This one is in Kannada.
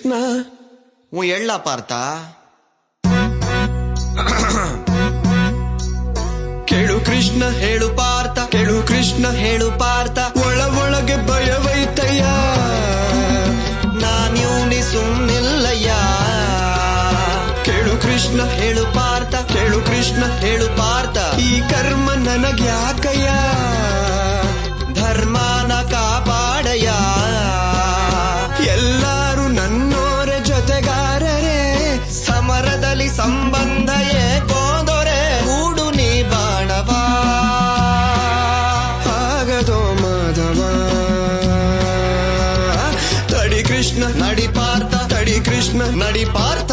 ಕೃಷ್ಣ. ಎಳ್ಳ ಪಾರ್ಥ. ಕೇಳು ಕೃಷ್ಣ ಹೇಳು ಪಾರ್ಥ, ಕೇಳು ಕೃಷ್ಣ ಹೇಳು ಪಾರ್ಥ. ಒಳಗೆ ಭಯವೈತಯ್ಯ, ನಾನ್ಯೂನಿ ಸುಮ್ನಿಲ್ಲಯ್ಯ. ಕೇಳು ಕೃಷ್ಣ ಹೇಳು ಪಾರ್ಥ, ಕೇಳು ಕೃಷ್ಣ ಹೇಳು ಪಾರ್ಥ. ಈ ಕರ್ಮ ನನಗ್ಯಾಕಯ್ಯ, ಧರ್ಮನ ಕಾಪಾಡಯ್ಯ. ಎಲ್ಲಾರು ನನ್ನೋರೆ ಜೊತೆಗಾರರೇ, ಸಮರದಲ್ಲಿ ಸಂಬಂಧ ಏಕೋದೊರೆ. ಕೂಡು ನೀ ಬಾಣವ, ಆಗದೋ ಮಾಧವ. ತಡಿ ಕೃಷ್ಣ ನಡಿ ಪಾರ್ಥ, ತಡಿ ಕೃಷ್ಣ ನಡಿ ಪಾರ್ಥ.